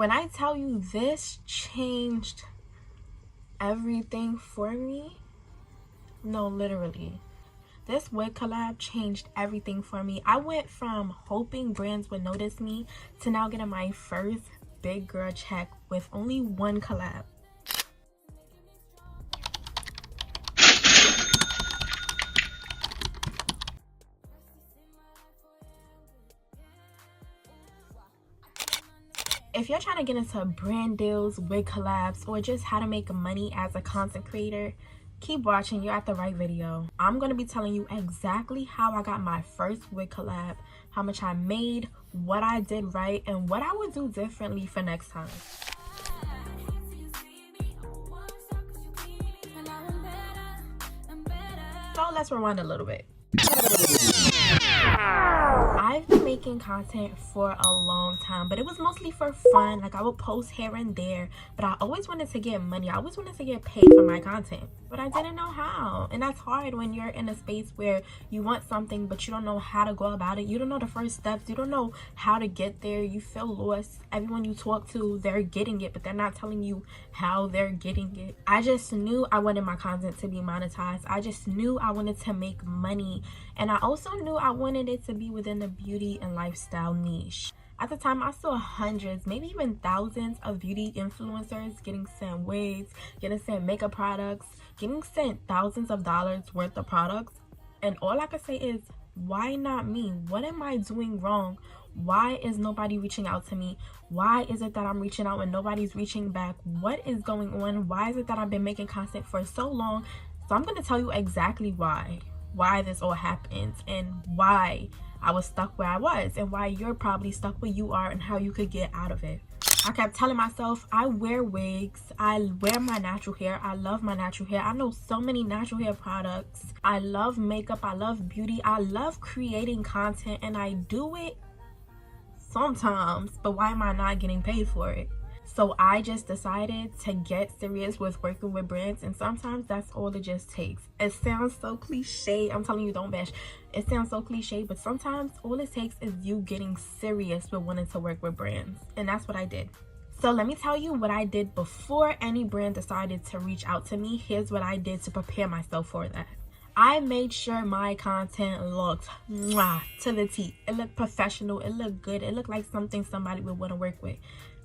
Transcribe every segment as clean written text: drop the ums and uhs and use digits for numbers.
When I tell you this changed everything for me, no, literally. This wig collab changed everything for me. I went from hoping brands would notice me to now getting my first big girl check with only one collab. If you're trying to get into brand deals, wig collabs, or just how to make money as a content creator, keep watching. You're at the right video. I'm going to be telling you exactly how I got my first wig collab, how much I made, what I did right, and what I would do differently for next time. So let's rewind a little bit. I've been making content for a long time, but it was mostly for fun. Like, I would post here and there, but I always wanted to get money. I always wanted to get paid for my content, but I didn't know how. And that's hard when you're in a space where you want something, but you don't know how to go about it. You don't know the first steps. You don't know how to get there. You feel lost. Everyone you talk to, they're getting it, but they're not telling you how they're getting it. I just knew I wanted my content to be monetized. I just knew I wanted to make money. And I also knew I wanted it to be within the beauty and lifestyle niche. At the time, I saw hundreds, maybe even thousands of beauty influencers getting sent wigs, getting sent makeup products, getting sent thousands of dollars worth of products. And all I could say is, why not me? What am I doing wrong? Why is nobody reaching out to me? Why is it that I'm reaching out and nobody's reaching back? What is going on? Why is it that I've been making content for so long? So I'm going to tell you exactly why this all happened, and why I was stuck where I was, and why you're probably stuck where you are, and how you could get out of it. I kept telling myself, I wear wigs, I wear my natural hair, I love my natural hair, I know so many natural hair products, I love makeup, I love beauty, I love creating content, and I do it sometimes, but why am I not getting paid for it? So I just decided to get serious with working with brands, and sometimes that's all it just takes. It sounds so cliche. I'm telling you, don't bash. It sounds so cliche, but sometimes all it takes is you getting serious with wanting to work with brands, and that's what I did. So let me tell you what I did before any brand decided to reach out to me. Here's what I did to prepare myself for that. I made sure my content looked to the T. It looked professional. It looked good. It looked like something somebody would want to work with.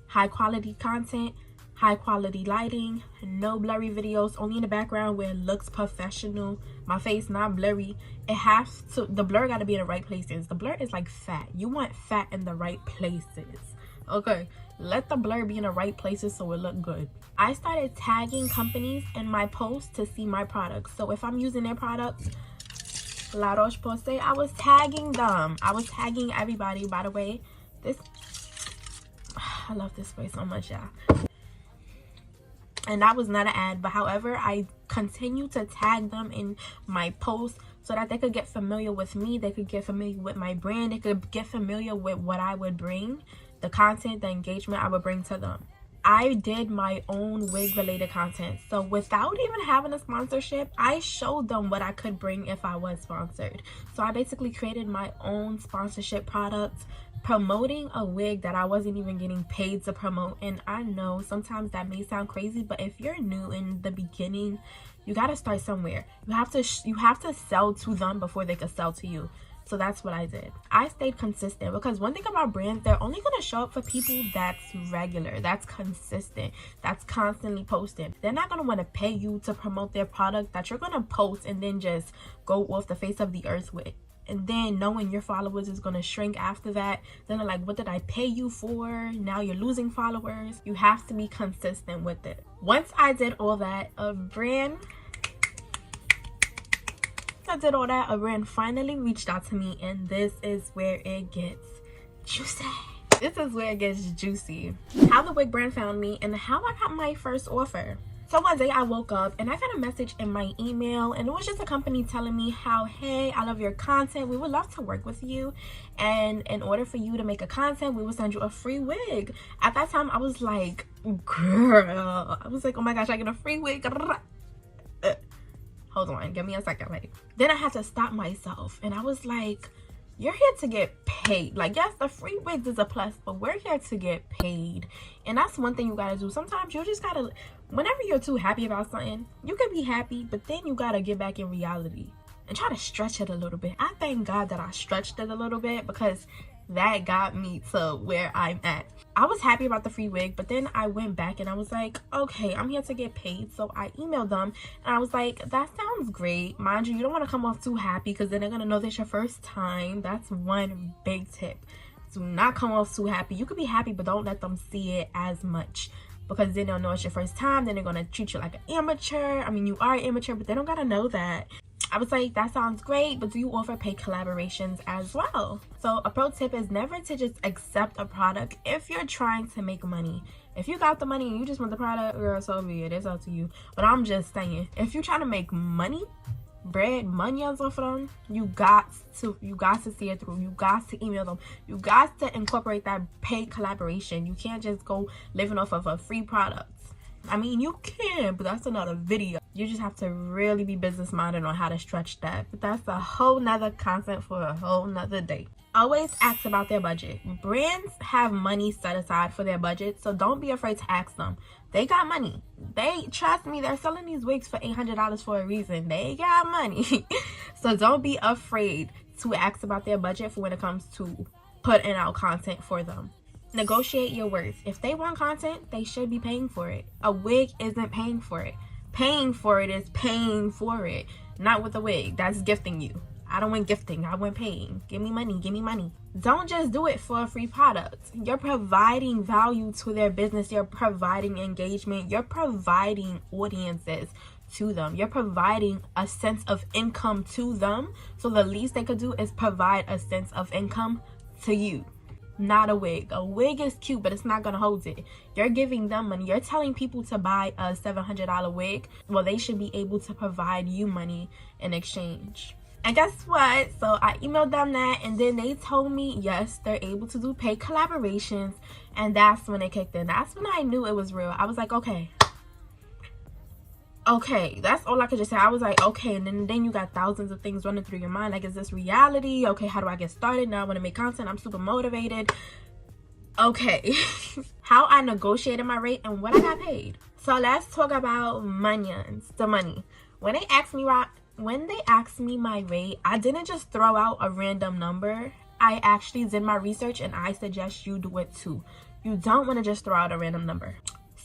High quality content, high quality lighting, no blurry videos, only in the background where it looks professional. My face not blurry. It has to, the blur got to be in the right places. The blur is like fat. You want fat in the right places. Okay, let the blur be in the right places so it look good. I started tagging companies in my posts to see my products. So if I'm using their products, La Roche-Posay, I was tagging them. I was tagging everybody. By the way, I love this spray so much, y'all. And that was not an ad, but however, I continue to tag them in my posts so that they could get familiar with me, they could get familiar with my brand, they could get familiar with what I would bring, the content, the engagement I would bring to them. I did my own wig related content, so without even having a sponsorship, I showed them what I could bring if I was sponsored. So I basically created my own sponsorship product, promoting a wig that I wasn't even getting paid to promote. And I know sometimes that may sound crazy, but if you're new in the beginning, you got to start somewhere. You have to sell to them before they can sell to you. So that's what I did. I stayed consistent, because one thing about brands, they're only going to show up for people that's regular, that's consistent, that's constantly posting. They're not going to want to pay you to promote their product that you're going to post and then just go off the face of the earth with. And then knowing your followers is going to shrink after that. Then they're like, what did I pay you for? Now you're losing followers. You have to be consistent with it. Once I did all that, a brand finally reached out to me, and this is where it gets juicy. This is where it gets juicy. How the wig brand found me and how I got my first offer. So one day I woke up and I got a message in my email, and it was just a company telling me how, hey, I love your content, we would love to work with you, and in order for you to make a content, we will send you a free wig. At that time I was like, girl, I was like, oh my gosh, I get a free wig. Hold on, give me a second. Like, then I had to stop myself, and I was like, you're here to get paid. Like, yes, the free wigs is a plus, but we're here to get paid. And that's one thing you gotta do. Sometimes you just gotta, whenever you're too happy about something, you can be happy, but then you gotta get back in reality and try to stretch it a little bit. I thank God that I stretched it a little bit, because that got me to where I'm at. I was happy about the free wig, but then I went back and I was like, okay, I'm here to get paid. So I emailed them and I was like, that sounds great. Mind you, you don't want to come off too happy, because then they're gonna know this your first time. That's one big tip. Do not come off too happy. You could be happy, but don't let them see it as much, because then they'll know it's your first time. Then they're gonna treat you like an amateur. I mean, you are an amateur, but they don't gotta know that. I was like, that sounds great, but do you offer paid collaborations as well? So a pro tip is never to just accept a product if you're trying to make money. If you got the money and you just want the product, girl, so be it. It's up to you. But I'm just saying, if you're trying to make money, bread, money off of them, you got to see it through. You got to email them. You got to incorporate that paid collaboration. You can't just go living off of a free product. I mean, you can, but that's another video. You just have to really be business minded on how to stretch that. But that's a whole nother content for a whole nother day. Always ask about their budget. Brands have money set aside for their budget, so don't be afraid to ask them. They got money. Trust me, they're selling these wigs for $800 for a reason. They got money. So don't be afraid to ask about their budget for when it comes to putting out content for them. Negotiate your worth. If they want content, they should be paying for it. A wig isn't paying for it. Paying for it is paying for it. Not with a wig. That's gifting you. I don't want gifting. I want paying. Give me money. Give me money. Don't just do it for a free product. You're providing value to their business. You're providing engagement. You're providing audiences to them. You're providing a sense of income to them. So the least they could do is provide a sense of income to you. Not a wig. A wig is cute, but it's not gonna hold it. You're giving them money. You're telling people to buy a $700 wig. Well, they should be able to provide you money in exchange. And guess what? So I emailed them that, and then they told me yes, they're able to do paid collaborations, and that's when it kicked in. That's when I knew it was real. I was like, okay, that's all I could just say. I was like, okay. And then you got thousands of things running through your mind, like, is this reality? Okay, how do I get started? Now I want to make content. I'm super motivated. Okay. How I negotiated my rate and what I got paid. So let's talk about the money. When they asked me my rate, I didn't just throw out a random number. I actually did my research, and I suggest you do it too. You don't want to just throw out a random number.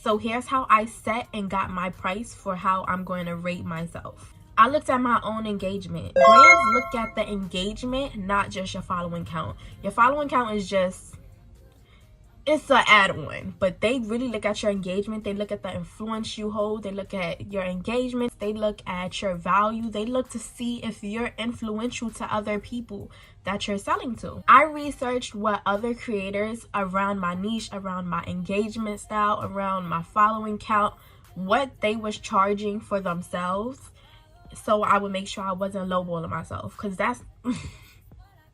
So here's how I set and got my price for how I'm going to rate myself. I looked at my own engagement. Brands look at the engagement, not just your following count. Your following count is just, it's an add-on, but they really look at your engagement. They look at the influence you hold. They look at your engagement. They look at your value. They look to see if you're influential to other people that you're selling to. I researched what other creators around my niche, around my engagement style, around my following count, what they was charging for themselves, so I would make sure I wasn't lowballing myself, because that's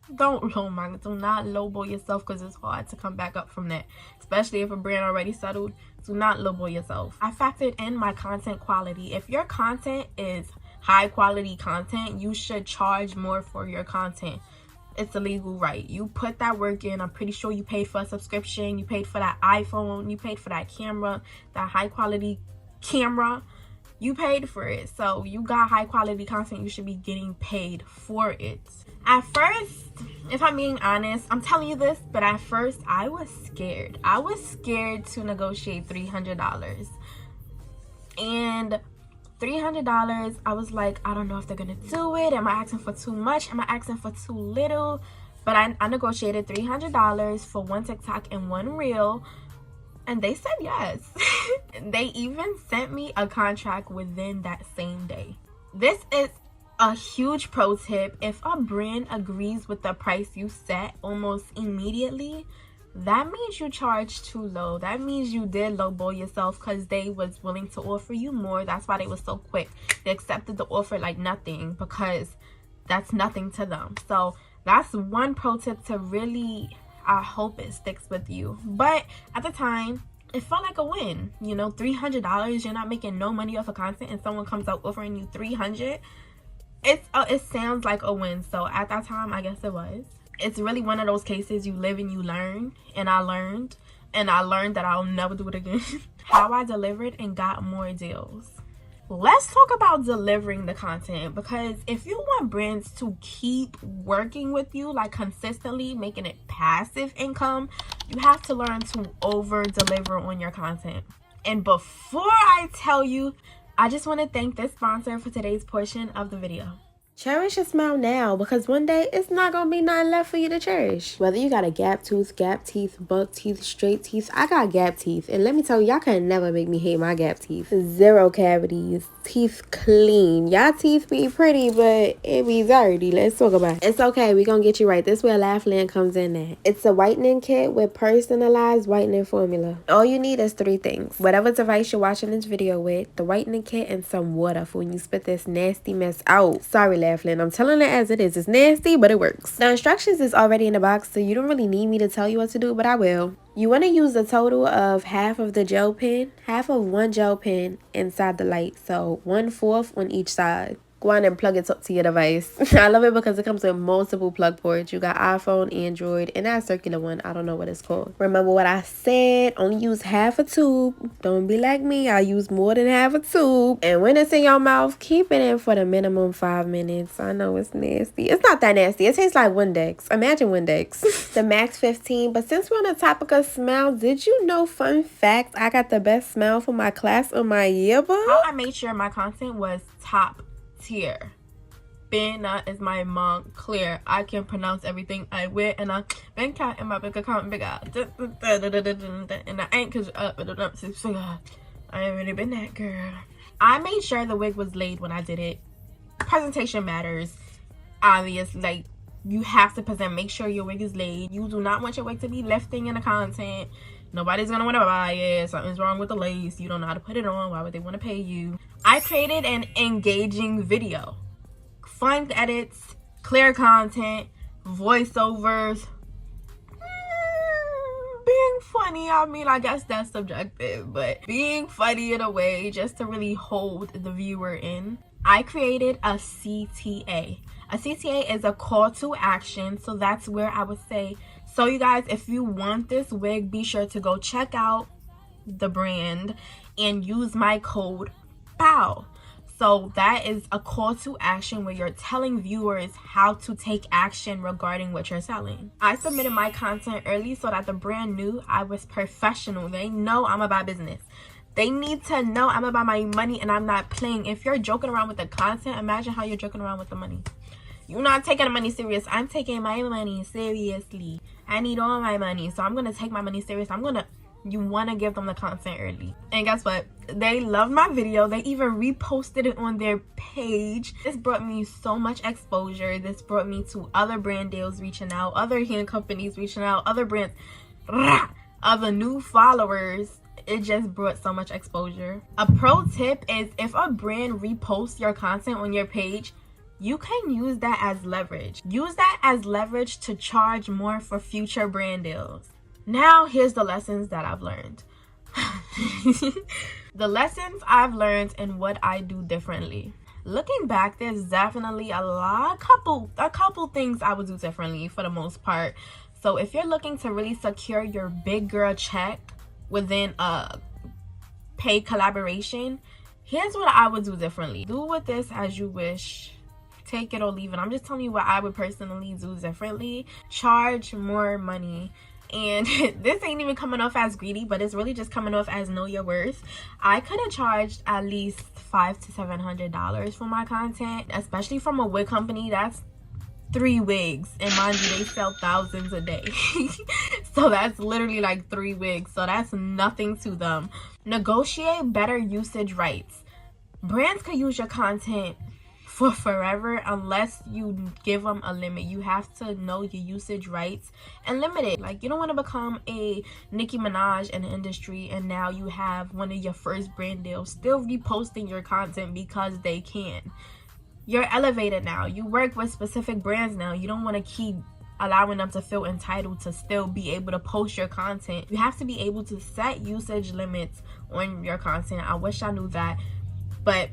do not lowball yourself, because it's hard to come back up from that, especially if a brand already settled. Do not lowball yourself. I factored in my content quality. If your content is high quality content, you should charge more for your content. It's a legal right. You put that work in. I'm pretty sure you paid for a subscription. You paid for that iPhone. You paid for that camera, that high quality camera. You paid for it. So you got high quality content. You should be getting paid for it. At first, if I'm being honest, I'm telling you this, but at first I was scared. I was scared to negotiate $300. And $300, I was like, I don't know if they're gonna do it. Am I asking for too much? Am I asking for too little? But I negotiated $300 for one TikTok and one reel, and they said yes. They even sent me a contract within that same day. This is a huge pro tip. If a brand agrees with the price you set almost immediately, that means you charged too low. That means you did lowball yourself, because they was willing to offer you more. That's why they was so quick. They accepted the offer like nothing, because that's nothing to them. So that's one pro tip to really, I hope it sticks with you. But at the time, it felt like a win. You know, $300, you're not making no money off of content, and someone comes out offering you $300. It sounds like a win. So at that time, I guess it was. It's really one of those cases you live and you learn. And I learned that I'll never do it again. How I delivered and got more deals. Let's talk about delivering the content, because if you want brands to keep working with you, like consistently making it passive income, you have to learn to over deliver on your content. And before I tell you, I just want to thank this sponsor for today's portion of the video. Cherish your smile now, because one day it's not gonna be nothing left for you to cherish. Whether you got a gap tooth, gap teeth, buck teeth, straight teeth, I got gap teeth. And let me tell you, y'all can never make me hate my gap teeth. 0 cavities, teeth clean. Y'all teeth be pretty, but it be dirty. Let's talk about it. It's okay, we gonna get you right. This is where Laughlin comes in at. It's a whitening kit with personalized whitening formula. All you need is 3 things. Whatever device you're watching this video with, the whitening kit, and some water for when you spit this nasty mess out. Sorry, Laughlin, I'm telling it as it is. It's nasty, but it works. The instructions is already in the box, so you don't really need me to tell you what to do, but I will. You want to use a total of half of the gel pen, half of 1 gel pen inside the light, so 1/4 on each side. Go on and plug it up to your device. I love it because it comes with multiple plug ports. You got iPhone, Android, and that circular one. I don't know what it's called. Remember what I said. Only use half a tube. Don't be like me. I use more than half a tube. And when it's in your mouth, keep it in for the minimum 5 minutes. I know it's nasty. It's not that nasty. It tastes like Windex. Imagine Windex. The max 15. But since we're on the topic of smell, did you know, fun fact, I got the best smell for my class on my yearbook? How I made sure my content was top tier. Being that is my mom clear, I can pronounce everything I wear, and I bank account in my bank account big out, and I ain't cause I ain't really been that girl. I made sure the wig was laid when I did it. Presentation matters, obvious. Like, you have to present. Make sure your wig is laid. You do not want your wig to be lifting in the content. Nobody's gonna want to buy it. Something's wrong with the lace. You don't know how to put it on. Why would they want to pay you? I created an engaging video. Fun edits, clear content, voiceovers. Being funny, I mean, I guess that's subjective, but being funny in a way just to really hold the viewer in. I created a CTA. A CTA is a call to action, so that's where I would say, so you guys, if you want this wig, be sure to go check out the brand and use my code POW. So that is a call to action where you're telling viewers how to take action regarding what you're selling. I submitted my content early so that the brand knew I was professional. They know I'm about business. They need to know I'm about my money and I'm not playing. If you're joking around with the content, imagine how you're joking around with the money. You're not taking the money serious. I'm taking my money seriously. I need all my money, so I'm gonna take my money serious. You want to give them the content early. And guess what? They love my video. They even reposted it on their page. This brought me so much exposure. This brought me to other brand deals reaching out, other hand companies reaching out, other brands, other new followers. It just brought so much exposure. A pro tip is, if a brand reposts your content on your page, you can use that as leverage. Use that as leverage to charge more for future brand deals. Now, here's the lessons that I've learned. The lessons I've learned and what I do differently. Looking back, there's definitely a couple things I would do differently for the most part. So if you're looking to really secure your big girl check within a paid collaboration, here's what I would do differently. Do with this as you wish. Take it or leave it. I'm just telling you what I would personally do differently. Charge more money. And this ain't even coming off as greedy, but it's really just coming off as know your worth. I could have charged at least $500 to $700 for my content, especially from a wig company. That's 3 wigs, and mind you, they sell thousands a day. So that's literally like 3 wigs, so that's nothing to them. Negotiate better usage rights. Brands could use your content for forever unless you give them a limit. You have to know your usage rights and limit it. Like, you don't want to become a Nicki Minaj in the industry and now you have one of your first brand deals still reposting your content because they can. You're elevated now. You work with specific brands now. You don't want to keep allowing them to feel entitled to still be able to post your content. You have to be able to set usage limits on your content. I wish I knew that, but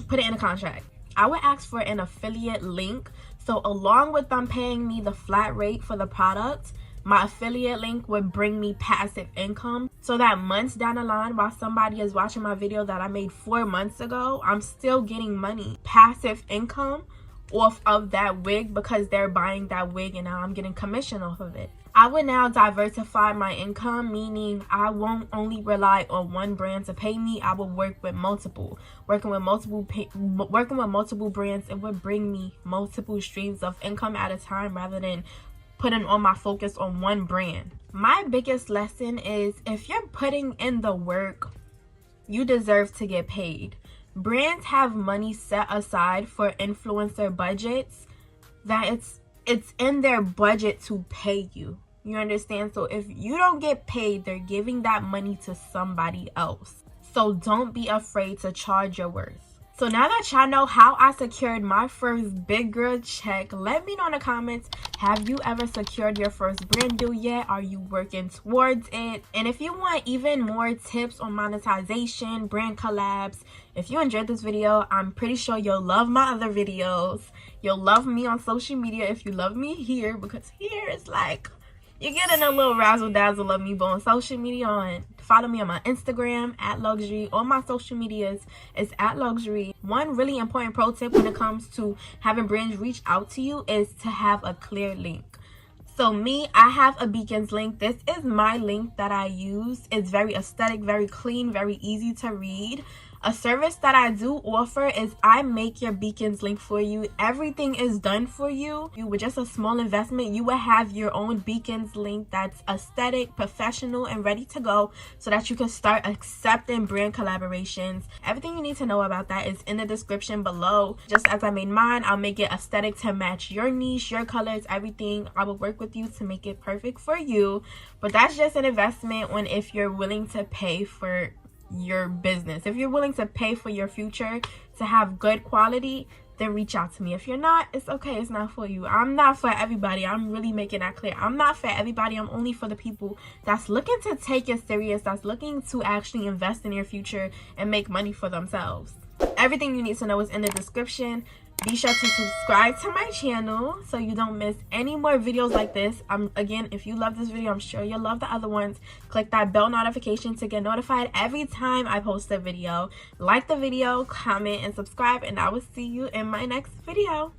put it in a contract. I would ask for an affiliate link So along with them paying me the flat rate for the product, my affiliate link would bring me passive income, so that months down the line, while somebody is watching my video that I made 4 months ago, I'm still getting money, passive income off of that wig, because they're buying that wig and now I'm getting commission off of it. I would now diversify my income, meaning I won't only rely on one brand to pay me. I will work with multiple. Working with multiple brands, it would bring me multiple streams of income at a time rather than putting all my focus on one brand. My biggest lesson is, if you're putting in the work, you deserve to get paid. Brands have money set aside for influencer budgets that it's in their budget to pay you. You understand? So if you don't get paid, they're giving that money to somebody else. So don't be afraid to charge your worth. So now that y'all know how I secured my first big girl check, let me know in the comments, have you ever secured your first brand deal yet? Are you working towards it? And if you want even more tips on monetization, brand collabs, if you enjoyed this video, I'm pretty sure you'll love my other videos. You'll love me on social media if you love me here, because here is like, you're getting a little razzle dazzle of me. But on social media, follow me on my Instagram @LULLXury. All my social medias is @LULLXury. One really important pro tip when it comes to having brands reach out to you is to have a clear link. So me, I have a Beacons link. This is my link that I use. It's very aesthetic, very clean, very easy to read. A service that I do offer is I make your Beacons link for you. Everything is done for you. With just a small investment, you will have your own Beacons link that's aesthetic, professional, and ready to go, so that you can start accepting brand collaborations. Everything you need to know about that is in the description below. Just as I made mine, I'll make it aesthetic to match your niche, your colors, everything. I will work with you to make it perfect for you. But that's just an investment if you're willing to pay for your business. If you're willing to pay for your future to have good quality, then reach out to me. If you're not, it's okay. It's not for you. I'm not for everybody. I'm really making that clear. I'm not for everybody. I'm only for the people that's looking to take it serious, that's looking to actually invest in their future and make money for themselves. Everything you need to know is in the description. Be sure to subscribe to my channel so you don't miss any more videos like this. Again, if you love this video, I'm sure you'll love the other ones. Click that bell notification to get notified every time I post a video. Like the video, comment, and subscribe, and I will see you in my next video.